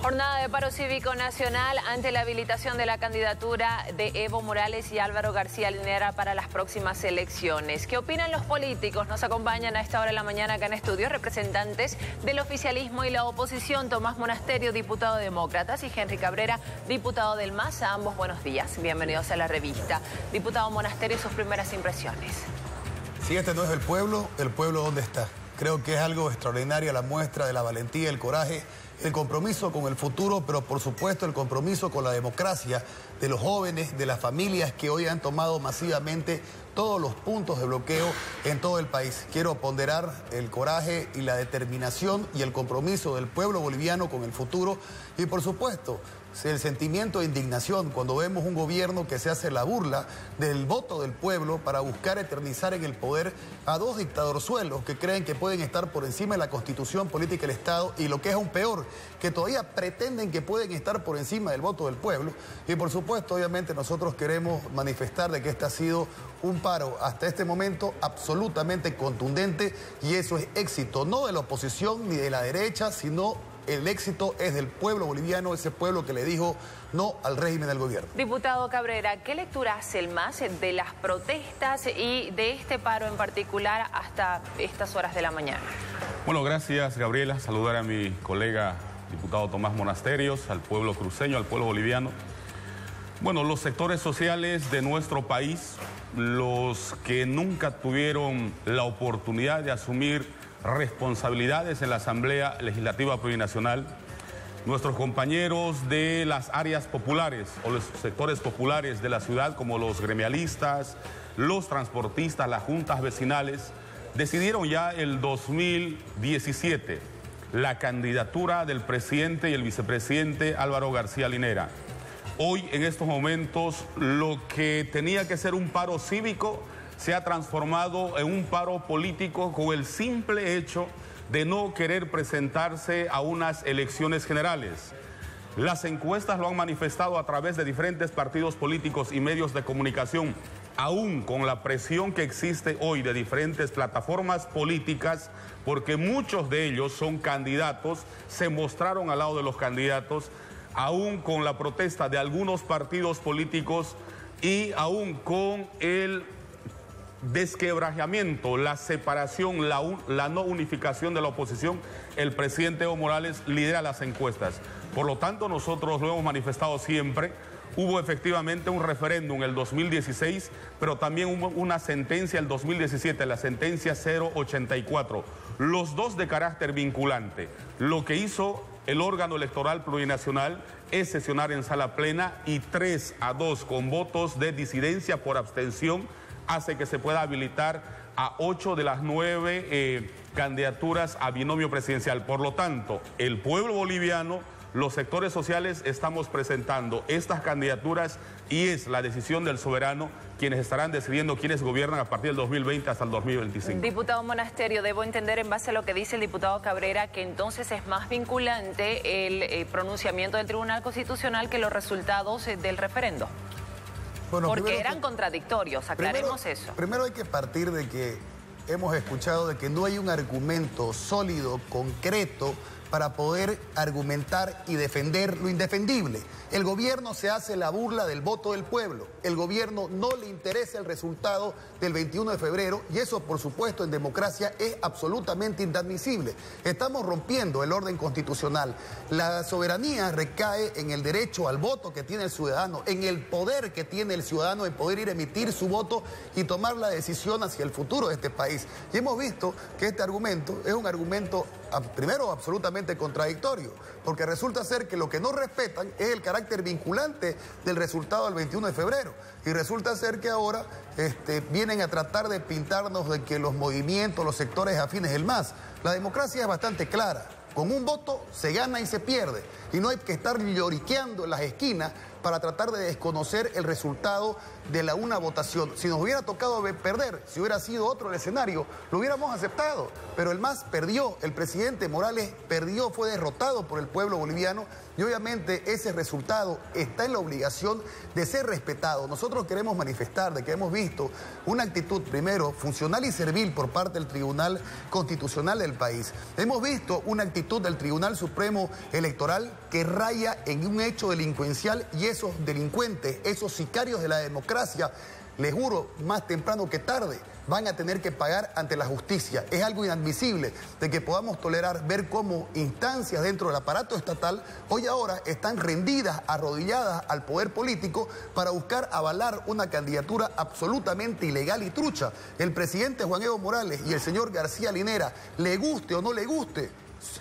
Jornada de paro cívico nacional ante la habilitación de la candidatura de Evo Morales y Álvaro García Linera para las próximas elecciones. ¿Qué opinan los políticos? Nos acompañan a esta hora de la mañana acá en estudios representantes del oficialismo y la oposición. Tomás Monasterio, diputado de Demócratas, y Henry Cabrera, diputado del MAS. A ambos buenos días. Bienvenidos a la revista. Diputado Monasterio, sus primeras impresiones. Si este no es el pueblo ¿dónde está? Creo que es algo extraordinario la muestra de la valentía, el coraje, el compromiso con el futuro, pero por supuesto el compromiso con la democracia de los jóvenes, de las familias que hoy han tomado masivamente todos los puntos de bloqueo en todo el país. Quiero ponderar el coraje y la determinación y el compromiso del pueblo boliviano con el futuro y por supuesto el sentimiento de indignación cuando vemos un gobierno que se hace la burla del voto del pueblo para buscar eternizar en el poder a dos dictadorzuelos que creen que pueden estar por encima de la Constitución política del Estado y lo que es aún peor, que todavía pretenden que pueden estar por encima del voto del pueblo. Y por supuesto, obviamente nosotros queremos manifestar de que este ha sido un paro hasta este momento absolutamente contundente y eso es éxito no de la oposición ni de la derecha, sino el éxito es del pueblo boliviano, ese pueblo que le dijo no al régimen del gobierno. Diputado Cabrera, ¿qué lectura hace el MAS de las protestas y de este paro en particular hasta estas horas de la mañana? Bueno, gracias, Gabriela. Saludar a mi colega diputado Tomás Monasterios, al pueblo cruceño, al pueblo boliviano. Bueno, los sectores sociales de nuestro país, los que nunca tuvieron la oportunidad de asumir responsabilidades en la Asamblea Legislativa Plurinacional, nuestros compañeros de las áreas populares o los sectores populares de la ciudad, como los gremialistas, los transportistas, las juntas vecinales, decidieron ya el 2017 la candidatura del presidente y el vicepresidente Álvaro García Linera. Hoy, en estos momentos, lo que tenía que ser un paro cívico se ha transformado en un paro político con el simple hecho de no querer presentarse a unas elecciones generales. Las encuestas lo han manifestado a través de diferentes partidos políticos y medios de comunicación, aún con la presión que existe hoy de diferentes plataformas políticas, porque muchos de ellos son candidatos, se mostraron al lado de los candidatos, aún con la protesta de algunos partidos políticos y aún con el desquebrajamiento, la separación, la no unificación de la oposición, el presidente Evo Morales lidera las encuestas. Por lo tanto, nosotros lo hemos manifestado siempre. Hubo efectivamente un referéndum en el 2016, pero también hubo una sentencia en el 2017, la sentencia 084, los dos de carácter vinculante. Lo que hizo el órgano electoral plurinacional es sesionar en sala plena y 3-2 con votos de disidencia por abstención hace que se pueda habilitar a 8 de las 9 candidaturas a binomio presidencial. Por lo tanto, el pueblo boliviano, los sectores sociales estamos presentando estas candidaturas y es la decisión del soberano quienes estarán decidiendo quiénes gobiernan a partir del 2020 hasta el 2025. Diputado Monasterio, debo entender en base a lo que dice el diputado Cabrera que entonces es más vinculante el pronunciamiento del Tribunal Constitucional que los resultados del referendo. Bueno, porque eran contradictorios, aclaremos eso. Primero hay que partir de que hemos escuchado de que no hay un argumento sólido, concreto, para poder argumentar y defender lo indefendible. El gobierno se hace la burla del voto del pueblo. El gobierno no le interesa el resultado del 21 de febrero y eso, por supuesto, en democracia es absolutamente inadmisible. Estamos rompiendo el orden constitucional. La soberanía recae en el derecho al voto que tiene el ciudadano, en el poder que tiene el ciudadano de poder ir a emitir su voto y tomar la decisión hacia el futuro de este país. Y hemos visto que este argumento es un argumento, primero, absolutamente contradictorio, porque resulta ser que lo que no respetan es el carácter vinculante del resultado del 21 de febrero. Y resulta ser que ahora vienen a tratar de pintarnos de que los movimientos, los sectores afines del MAS. La democracia es bastante clara. Con un voto se gana y se pierde. Y no hay que estar lloriqueando en las esquinas para tratar de desconocer el resultado de una votación. Si nos hubiera tocado perder, si hubiera sido otro el escenario, lo hubiéramos aceptado. Pero el MAS perdió, el presidente Morales perdió, fue derrotado por el pueblo boliviano y obviamente ese resultado está en la obligación de ser respetado. Nosotros queremos manifestar de que hemos visto una actitud, primero, funcional y servil por parte del Tribunal Constitucional del país. Hemos visto una actitud del Tribunal Supremo Electoral que raya en un hecho delincuencial y esos delincuentes, esos sicarios de la democracia, les juro, más temprano que tarde, van a tener que pagar ante la justicia. Es algo inadmisible de que podamos tolerar ver cómo instancias dentro del aparato estatal hoy ahora están rendidas, arrodilladas al poder político para buscar avalar una candidatura absolutamente ilegal y trucha. El presidente Juan Evo Morales y el señor García Linera, le guste o no le guste,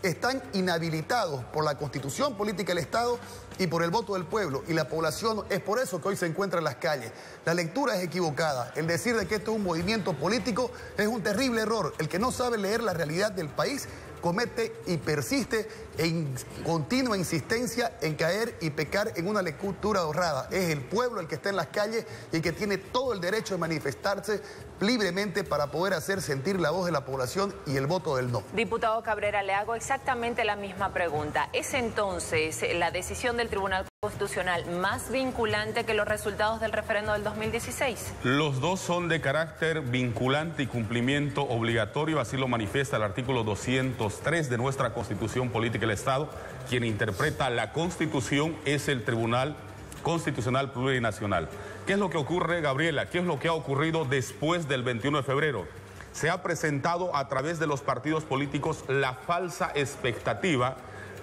están inhabilitados por la Constitución Política del Estado y por el voto del pueblo. Y la población es por eso que hoy se encuentra en las calles. La lectura es equivocada. El decir de que esto es un movimiento político es un terrible error. El que no sabe leer la realidad del país comete y persiste en continua insistencia en caer y pecar en una lectura ahorrada. Es el pueblo el que está en las calles y el que tiene todo el derecho de manifestarse libremente para poder hacer sentir la voz de la población y el voto del no. Diputado Cabrera, le hago exactamente la misma pregunta. ¿Es entonces la decisión del Tribunal Constitucional más vinculante que los resultados del referendo del 2016? Los dos son de carácter vinculante y cumplimiento obligatorio, así lo manifiesta el artículo 203 de nuestra Constitución Política del Estado. Quien interpreta la Constitución es el Tribunal Constitucional Plurinacional. ¿Qué es lo que ocurre, Gabriela? ¿Qué es lo que ha ocurrido después del 21 de febrero? Se ha presentado a través de los partidos políticos la falsa expectativa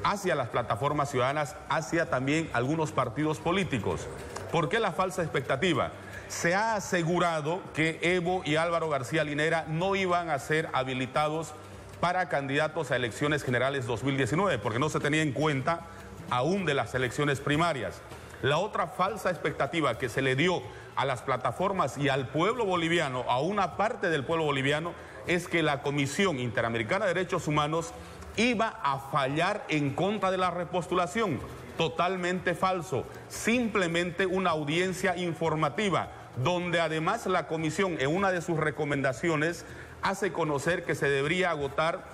hacia las plataformas ciudadanas, hacia también algunos partidos políticos. ¿Por qué la falsa expectativa? Se ha asegurado que Evo y Álvaro García Linera no iban a ser habilitados para candidatos a elecciones generales 2019, porque no se tenía en cuenta aún de las elecciones primarias. La otra falsa expectativa que se le dio a las plataformas y al pueblo boliviano, a una parte del pueblo boliviano, es que la Comisión Interamericana de Derechos Humanos iba a fallar en contra de la repostulación. Totalmente falso. Simplemente una audiencia informativa, donde además la comisión en una de sus recomendaciones hace conocer que se debería agotar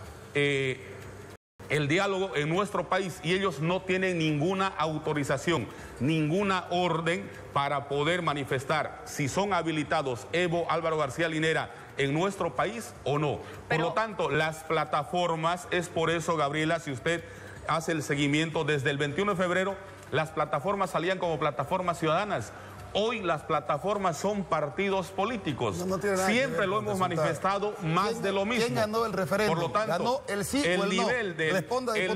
el diálogo en nuestro país y ellos no tienen ninguna autorización, ninguna orden para poder manifestar si son habilitados Evo, Álvaro García Linera en nuestro país o no. Por lo tanto, las plataformas, es por eso, Gabriela, si usted hace el seguimiento desde el 21 de febrero, las plataformas salían como plataformas ciudadanas. Hoy las plataformas son partidos políticos. Siempre lo hemos manifestado, más de lo mismo. ¿Quién ganó el referéndum? Por lo tanto, ¿ganó el sí o el no? El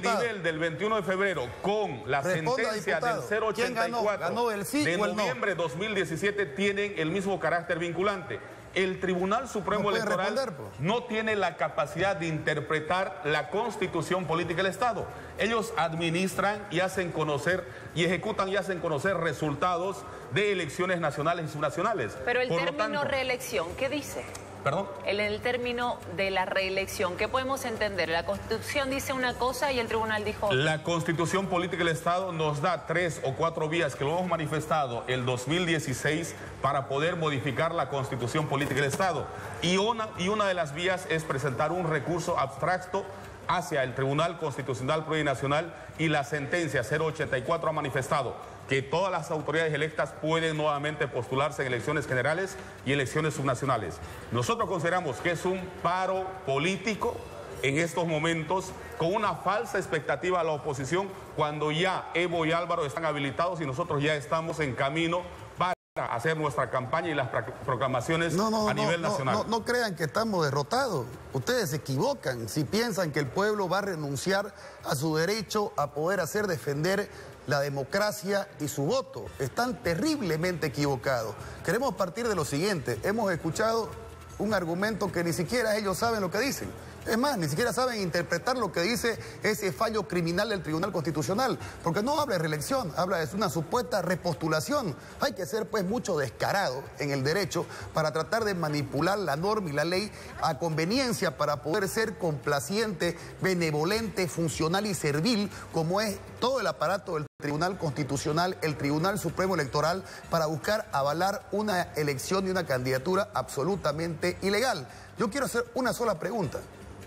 nivel del 21 de febrero con la sentencia del 084 ¿Ganó el sí de o el no? noviembre de 2017 tienen el mismo carácter vinculante. El Tribunal Supremo Electoral no tiene la capacidad de interpretar la Constitución Política del Estado. Ellos administran y hacen conocer y ejecutan y hacen conocer resultados de elecciones nacionales y subnacionales. Pero el término reelección, ¿qué dice? ¿Perdón? En el término de la reelección, ¿qué podemos entender? La Constitución dice una cosa y el Tribunal dijo otra. La Constitución Política del Estado nos da 3 o 4 vías que lo hemos manifestado el 2016 para poder modificar la Constitución Política del Estado. Y una de las vías es presentar un recurso abstracto hacia el Tribunal Constitucional Plurinacional y la sentencia 084 ha manifestado que todas las autoridades electas pueden nuevamente postularse en elecciones generales y elecciones subnacionales. Nosotros consideramos que es un paro político en estos momentos con una falsa expectativa a la oposición cuando ya Evo y Álvaro están habilitados y nosotros ya estamos en camino para hacer nuestra campaña y las proclamaciones a nivel nacional. No crean que estamos derrotados. Ustedes se equivocan si piensan que el pueblo va a renunciar a su derecho a poder hacer defender la democracia y su voto. Están terriblemente equivocados. Queremos partir de lo siguiente. Hemos escuchado un argumento que ni siquiera ellos saben lo que dicen. Es más, ni siquiera saben interpretar lo que dice ese fallo criminal del Tribunal Constitucional, porque no habla de reelección, habla de una supuesta repostulación. Hay que ser pues mucho descarado en el derecho para tratar de manipular la norma y la ley a conveniencia para poder ser complaciente, benevolente, funcional y servil, como es todo el aparato del Tribunal Constitucional, el Tribunal Supremo Electoral, para buscar avalar una elección y una candidatura absolutamente ilegal. Yo quiero hacer una sola pregunta.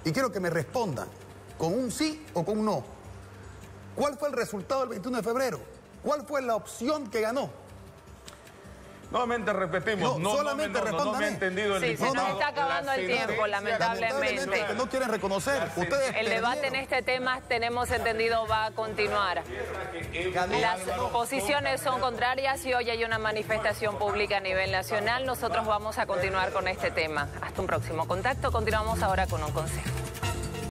Y quiero que me respondan con un sí o con un no. ¿Cuál fue el resultado del 21 de febrero? ¿Cuál fue la opción que ganó? Nuevamente repetimos, no me he entendido el diputado. Se nos está acabando el tiempo, lamentablemente. Que no quieren reconocer. El debate en este tema, tenemos entendido, va a continuar. Las posiciones son contrarias y hoy hay una manifestación pública a nivel nacional. Nosotros vamos a continuar con este tema. Hasta un próximo contacto. Continuamos ahora con un consejo.